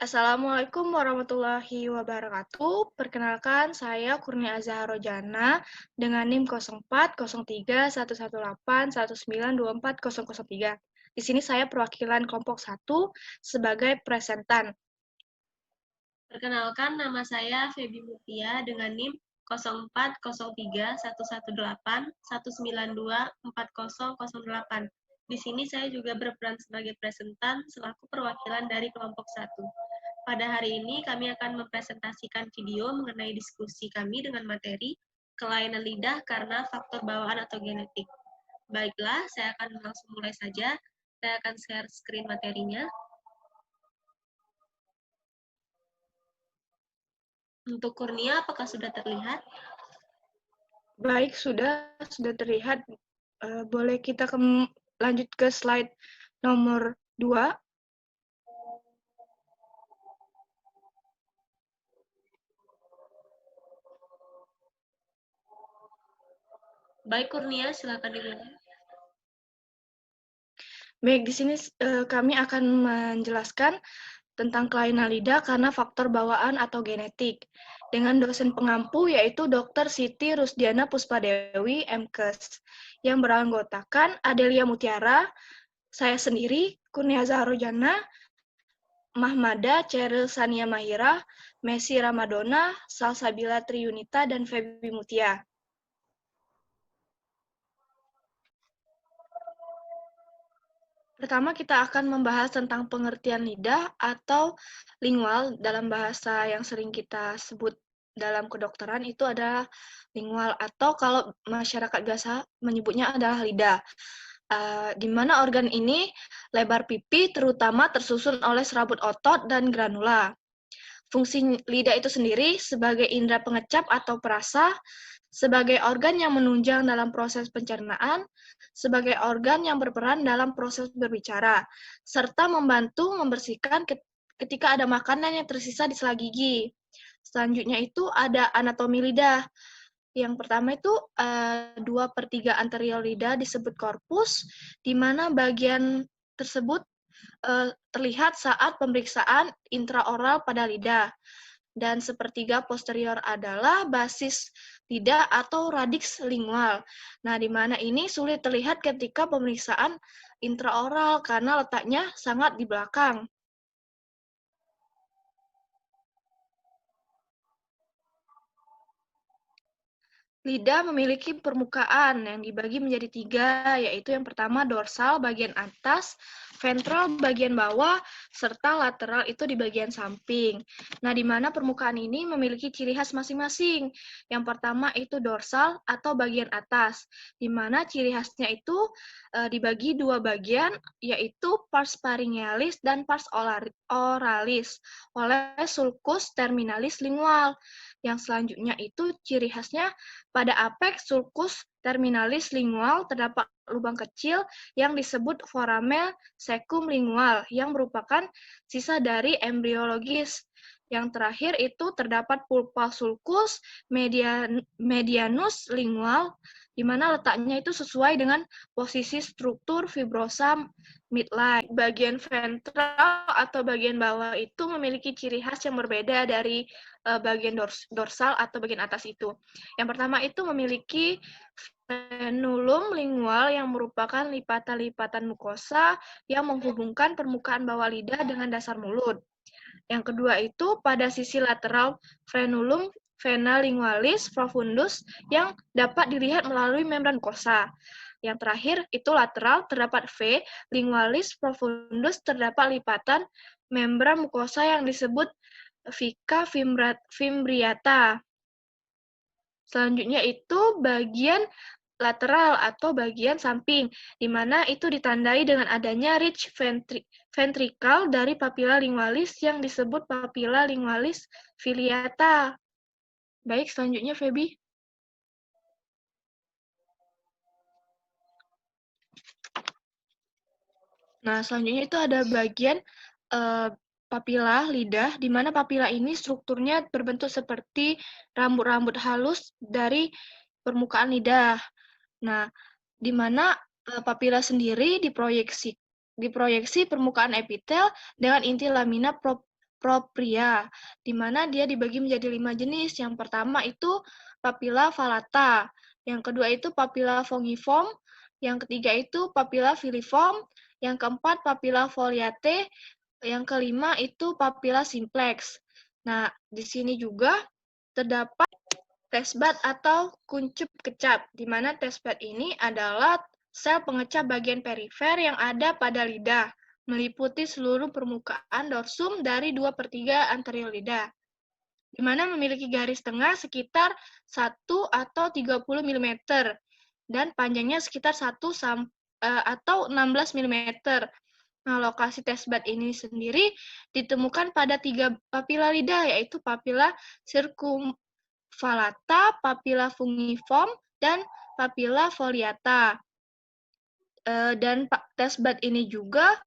Assalamualaikum warahmatullahi wabarakatuh. Perkenalkan, saya Kurnia Azhar Rojana dengan NIM 04031181924003. Di sini saya perwakilan kelompok 1 sebagai presentan. Perkenalkan, nama saya Feby Mutia dengan NIM 0403118118192408. Di sini saya juga berperan sebagai presentan selaku perwakilan dari kelompok 1. Pada hari ini kami akan mempresentasikan video mengenai diskusi kami dengan materi kelainan lidah karena faktor bawaan atau genetik. Baiklah, saya akan langsung mulai saja. Saya akan share screen materinya. Untuk Kurnia, apakah sudah terlihat? Baik, sudah terlihat. Boleh kita lanjut ke slide nomor 2. Baik, Kurnia, silakan dimulai. Baik, di sini kami akan menjelaskan tentang kelainan lidah karena faktor bawaan atau genetik, dengan dosen pengampu yaitu Dr. Siti Rusdiana Puspadewi, MKes, yang beranggotakan Adelia Mutiara, saya sendiri, Kurnia Zahrojana, Mahmada, Cheryl Sania Mahira, Messi Ramadona, Salsabila Triunita, dan Feby Mutia. Pertama, kita akan membahas tentang pengertian lidah atau lingual. Dalam bahasa yang sering kita sebut dalam kedokteran itu adalah lingual, atau kalau masyarakat biasa menyebutnya adalah lidah. Di mana organ ini lebar pipi terutama tersusun oleh serabut otot dan granula. Fungsi lidah itu sendiri sebagai indera pengecap atau perasa, sebagai organ yang menunjang dalam proses pencernaan, sebagai organ yang berperan dalam proses berbicara, serta membantu membersihkan ketika ada makanan yang tersisa di sela gigi. Selanjutnya itu ada anatomi lidah. Yang pertama itu 2/3 anterior lidah disebut korpus, di mana bagian tersebut terlihat saat pemeriksaan intraoral pada lidah. Dan sepertiga posterior adalah basis lidah atau radix lingual. Nah, di mana ini sulit terlihat ketika pemeriksaan intraoral karena letaknya sangat di belakang. Lidah memiliki permukaan yang dibagi menjadi 3, yaitu yang pertama dorsal bagian atas, ventral bagian bawah, serta lateral itu di bagian samping. Nah, di mana permukaan ini memiliki ciri khas masing-masing. Yang pertama itu dorsal atau bagian atas, di mana ciri khasnya itu dibagi 2 bagian, yaitu pars pharyngealis dan pars oralis oleh sulcus terminalis lingual. Yang selanjutnya itu ciri khasnya pada apeks sulcus terminalis lingual terdapat lubang kecil yang disebut foramen cecum lingual yang merupakan sisa dari embriologis. Yang terakhir itu terdapat pulpa sulcus medianus lingual, di mana letaknya itu sesuai dengan posisi struktur fibrosa midline. Bagian ventral atau bagian bawah itu memiliki ciri khas yang berbeda dari bagian dorsal atau bagian atas itu. Yang pertama itu memiliki frenulum lingual yang merupakan lipatan-lipatan mukosa yang menghubungkan permukaan bawah lidah dengan dasar mulut. Yang kedua itu pada sisi lateral frenulum vena lingualis profundus yang dapat dilihat melalui membran mukosa. Yang terakhir itu lateral terdapat V lingualis profundus terdapat lipatan membran mukosa yang disebut Vica fimbriata. Selanjutnya itu bagian lateral atau bagian samping, di mana itu ditandai dengan adanya ridge ventricle dari papilla lingualis yang disebut papilla lingualis filiata. Baik, selanjutnya Feby. Nah, selanjutnya itu ada bagian papila lidah, di mana papila ini strukturnya berbentuk seperti rambut-rambut halus dari permukaan lidah. Nah, di mana papila sendiri diproyeksi permukaan epitel dengan inti lamina propria, di mana dia dibagi menjadi 5 jenis. Yang pertama itu papilla phalata, yang kedua itu papilla fungiform, yang ketiga itu papilla filiform, yang keempat papilla foliate, yang kelima itu papilla simplex. Nah, di sini juga terdapat testbud atau kuncup kecap, di mana testbud ini adalah sel pengecap bagian perifer yang ada pada lidah, meliputi seluruh permukaan dorsum dari 2/3 anterior lidah, di mana memiliki garis tengah sekitar 1 atau 30 mm dan panjangnya sekitar 1 atau 16 mm. Nah, lokasi testbud ini sendiri ditemukan pada 3 papila lidah, yaitu papila circumvallata, papila fungiform, dan papila foliata. Dan testbud ini juga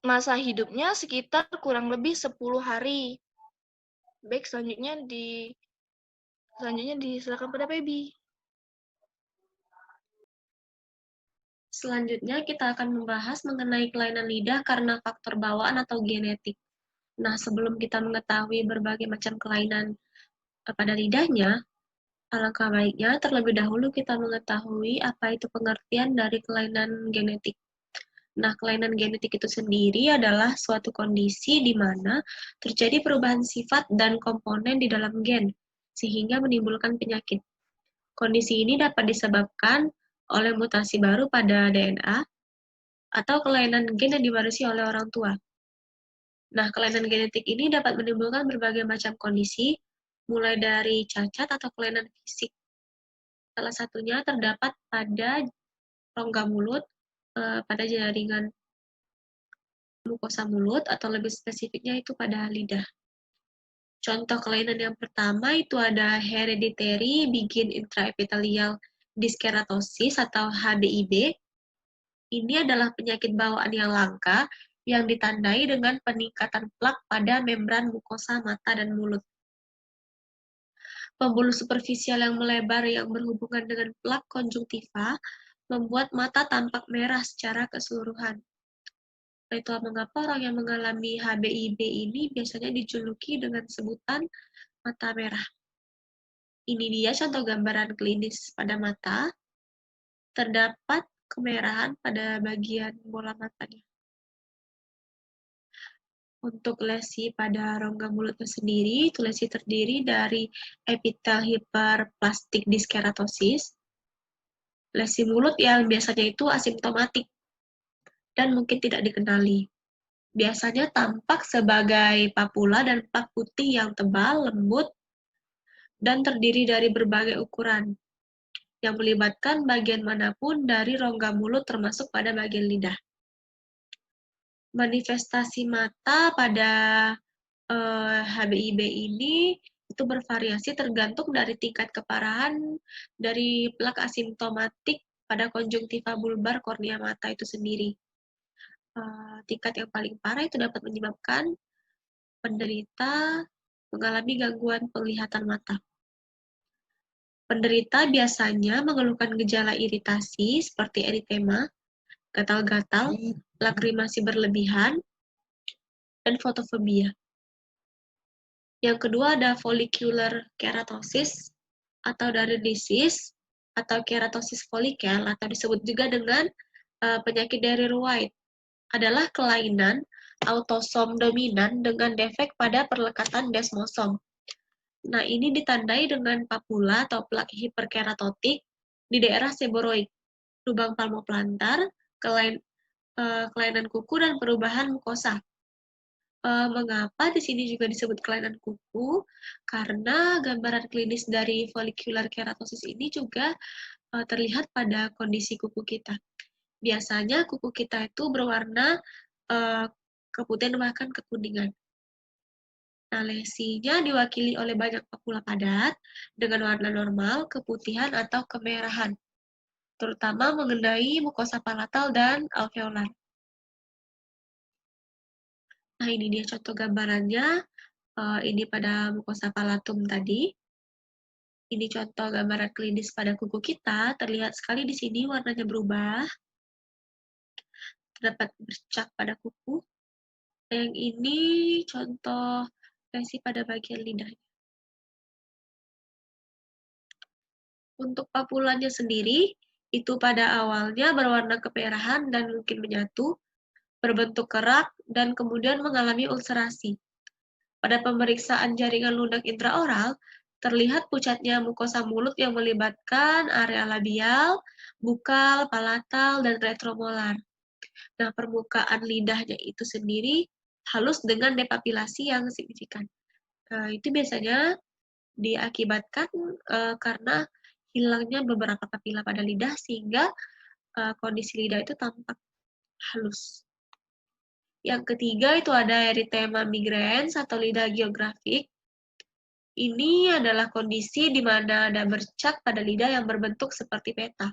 masa hidupnya sekitar kurang lebih 10 hari. Baik, selanjutnya disilakan pada Pebi. Selanjutnya, kita akan membahas mengenai kelainan lidah karena faktor bawaan atau genetik. Nah, sebelum kita mengetahui berbagai macam kelainan pada lidahnya, alangkah baiknya terlebih dahulu kita mengetahui apa itu pengertian dari kelainan genetik. Nah, kelainan genetik itu sendiri adalah suatu kondisi di mana terjadi perubahan sifat dan komponen di dalam gen, sehingga menimbulkan penyakit. Kondisi ini dapat disebabkan oleh mutasi baru pada DNA atau kelainan gen yang diwarisi oleh orang tua. Nah, kelainan genetik ini dapat menimbulkan berbagai macam kondisi, mulai dari cacat atau kelainan fisik. Salah satunya terdapat pada rongga mulut, pada jaringan mukosa mulut, atau lebih spesifiknya itu pada lidah. Contoh kelainan yang pertama itu ada hereditary begin intraepithelial dyskeratosis atau HBIB. Ini adalah penyakit bawaan yang langka yang ditandai dengan peningkatan plak pada membran mukosa mata dan mulut. Pembuluh superficial yang melebar yang berhubungan dengan plak konjungtiva membuat mata tampak merah secara keseluruhan. Nah, itulah mengapa orang yang mengalami HBIB ini biasanya dijuluki dengan sebutan mata merah. Ini dia contoh gambaran klinis pada mata. Terdapat kemerahan pada bagian bola matanya. Untuk lesi pada rongga mulutnya sendiri, itu lesi terdiri dari epitel hiperplastik dyskeratosis, lesi mulut yang biasanya itu asimptomatik dan mungkin tidak dikenali. Biasanya tampak sebagai papula dan plak putih yang tebal, lembut, dan terdiri dari berbagai ukuran, yang melibatkan bagian manapun dari rongga mulut termasuk pada bagian lidah. Manifestasi mata pada HBIB ini itu bervariasi tergantung dari tingkat keparahan dari plak asimptomatik pada konjungtiva bulbar kornea mata itu sendiri. Tingkat yang paling parah itu dapat menyebabkan penderita mengalami gangguan penglihatan mata. Penderita biasanya mengeluhkan gejala iritasi seperti eritema, gatal-gatal, lakrimasi berlebihan, dan fotofobia. Yang kedua ada follicular keratosis atau dari disease atau keratosis folikel atau disebut juga dengan penyakit Darrer White, adalah kelainan autosom dominan dengan defek pada perlekatan desmosom. Nah, ini ditandai dengan papula atau plak hiperkeratotik di daerah seboroid, lubang palmoplantar, kelainan kuku, dan perubahan mukosa. Mengapa di sini juga disebut kelainan kuku? Karena gambaran klinis dari follicular keratosis ini juga terlihat pada kondisi kuku kita. Biasanya kuku kita itu berwarna keputihan bahkan kekuningan. Nah, lesinya diwakili oleh banyak papula padat dengan warna normal, keputihan, atau kemerahan, terutama mengenai mukosa palatal dan alveolar. Nah, ini dia contoh gambarannya. Ini pada mukosa palatum tadi. Ini contoh gambaran klinis pada kuku kita. Terlihat sekali di sini warnanya berubah. Terdapat bercak pada kuku. Yang ini contoh lesi pada bagian lidah. Untuk papulanya sendiri, itu pada awalnya berwarna kemerahan dan mungkin menyatu, berbentuk kerak, dan kemudian mengalami ulcerasi. Pada pemeriksaan jaringan lunak intraoral, terlihat pucatnya mukosa mulut yang melibatkan area labial, bukal, palatal, dan retromolar. Nah, permukaan lidahnya itu sendiri halus dengan depapilasi yang signifikan. Nah, itu biasanya diakibatkan karena hilangnya beberapa papila pada lidah sehingga kondisi lidah itu tampak halus. Yang ketiga itu ada erythema migrans atau lidah geografik. Ini adalah kondisi di mana ada bercak pada lidah yang berbentuk seperti peta.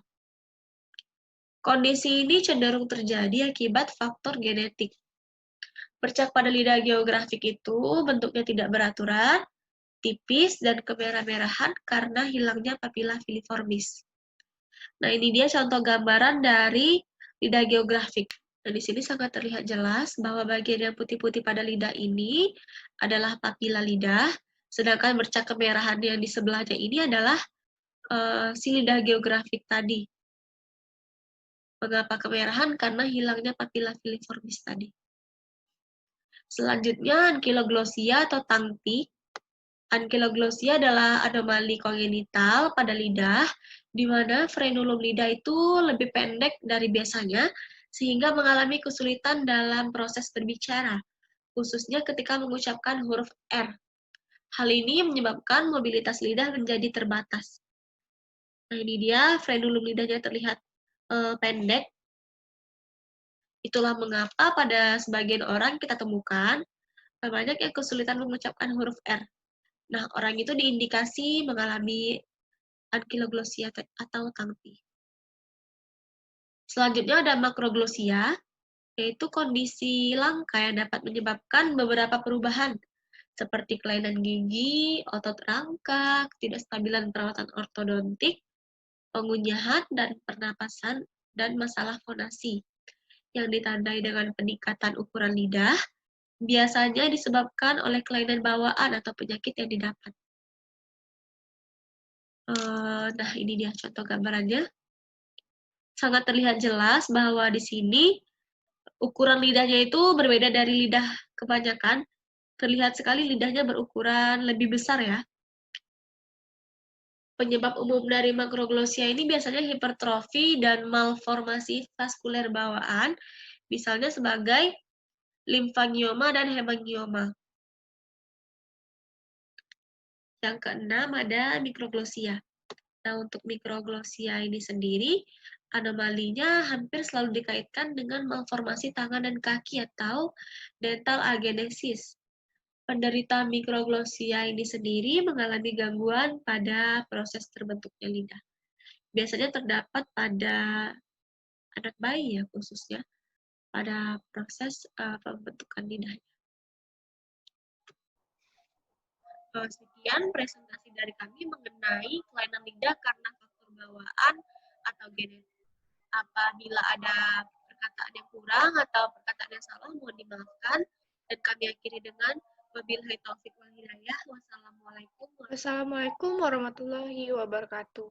Kondisi ini cenderung terjadi akibat faktor genetik. Bercak pada lidah geografik itu bentuknya tidak beraturan, tipis, dan kemerah-merahan karena hilangnya papila filiformis. Nah, ini dia contoh gambaran dari lidah geografik. Nah, di sini sangat terlihat jelas bahwa bagian yang putih-putih pada lidah ini adalah papila lidah, sedangkan bercak kemerahan yang di sebelahnya ini adalah si lidah geografik tadi. Mengapa kemerahan? Karena hilangnya papila filiformis tadi. Selanjutnya, ankyloglossia atau tangti. Ankyloglossia adalah anomali kongenital pada lidah, di mana frenulum lidah itu lebih pendek dari biasanya, sehingga mengalami kesulitan dalam proses berbicara, khususnya ketika mengucapkan huruf R. Hal ini menyebabkan mobilitas lidah menjadi terbatas. Nah, ini dia frenulum lidahnya terlihat pendek. Itulah mengapa pada sebagian orang kita temukan banyak yang kesulitan mengucapkan huruf R. Nah, orang itu diindikasi mengalami ankyloglossia atau tangti. Selanjutnya ada makroglossia, yaitu kondisi langka yang dapat menyebabkan beberapa perubahan, seperti kelainan gigi, otot rangka, ketidakstabilan perawatan ortodontik, pengunyahan dan pernapasan, dan masalah fonasi, yang ditandai dengan peningkatan ukuran lidah, biasanya disebabkan oleh kelainan bawaan atau penyakit yang didapat. Nah, ini dia contoh gambarannya. Sangat terlihat jelas bahwa di sini ukuran lidahnya itu berbeda dari lidah kebanyakan. Terlihat sekali lidahnya berukuran lebih besar ya. Penyebab umum dari makroglossia ini biasanya hipertrofi dan malformasi vaskuler bawaan, misalnya sebagai limfangioma dan hemangioma. Yang keenam ada mikroglossia. Nah, untuk mikroglossia ini sendiri, anomalinya hampir selalu dikaitkan dengan malformasi tangan dan kaki atau dental agenesis. Penderita mikroglossia ini sendiri mengalami gangguan pada proses terbentuknya lidah. Biasanya terdapat pada anak bayi ya khususnya, pada proses pembentukan lidahnya. Sekian presentasi dari kami mengenai kelainan lidah karena faktor bawaan atau genetik. Apabila ada perkataan yang kurang atau perkataan yang salah, mohon dimaafkan. Dan kami akhiri dengan wabillahi taufiq wal hidayah. Wassalamualaikum Wassalamualaikum warahmatullahi wabarakatuh.